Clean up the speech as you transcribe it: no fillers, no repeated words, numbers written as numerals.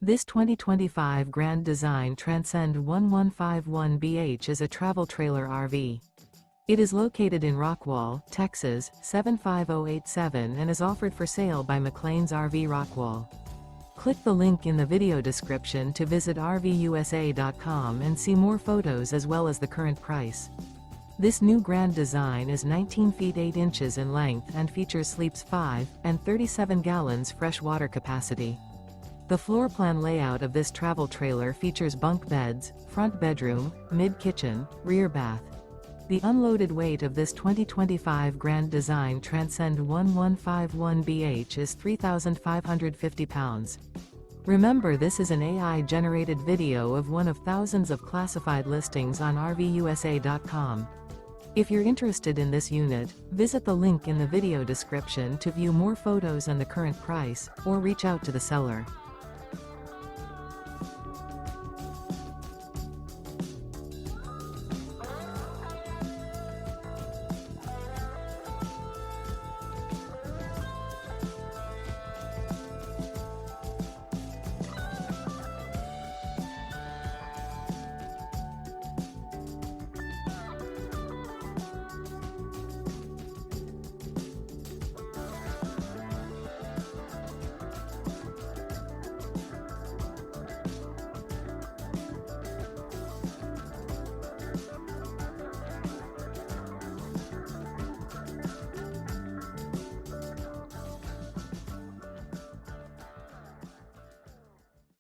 This 2025 Grand Design Transcend One 151BH is a travel trailer RV. It is located in Rockwall, Texas, 75087 and is offered for sale by McClain's RV Rockwall. Click the link in the video description to visit RVUSA.com and see more photos as well as the current price. This new Grand Design is 19 feet 8 inches in length and features sleeps 5 and 37 gallons fresh water capacity. The floor plan layout of this travel trailer features bunk beds, front bedroom, mid-kitchen, rear bath. The unloaded weight of this 2025 Grand Design Transcend One 151BH is 3,550 pounds. Remember, this is an AI-generated video of one of thousands of classified listings on RVUSA.com. If you're interested in this unit, visit the link in the video description to view more photos and the current price, or reach out to the seller.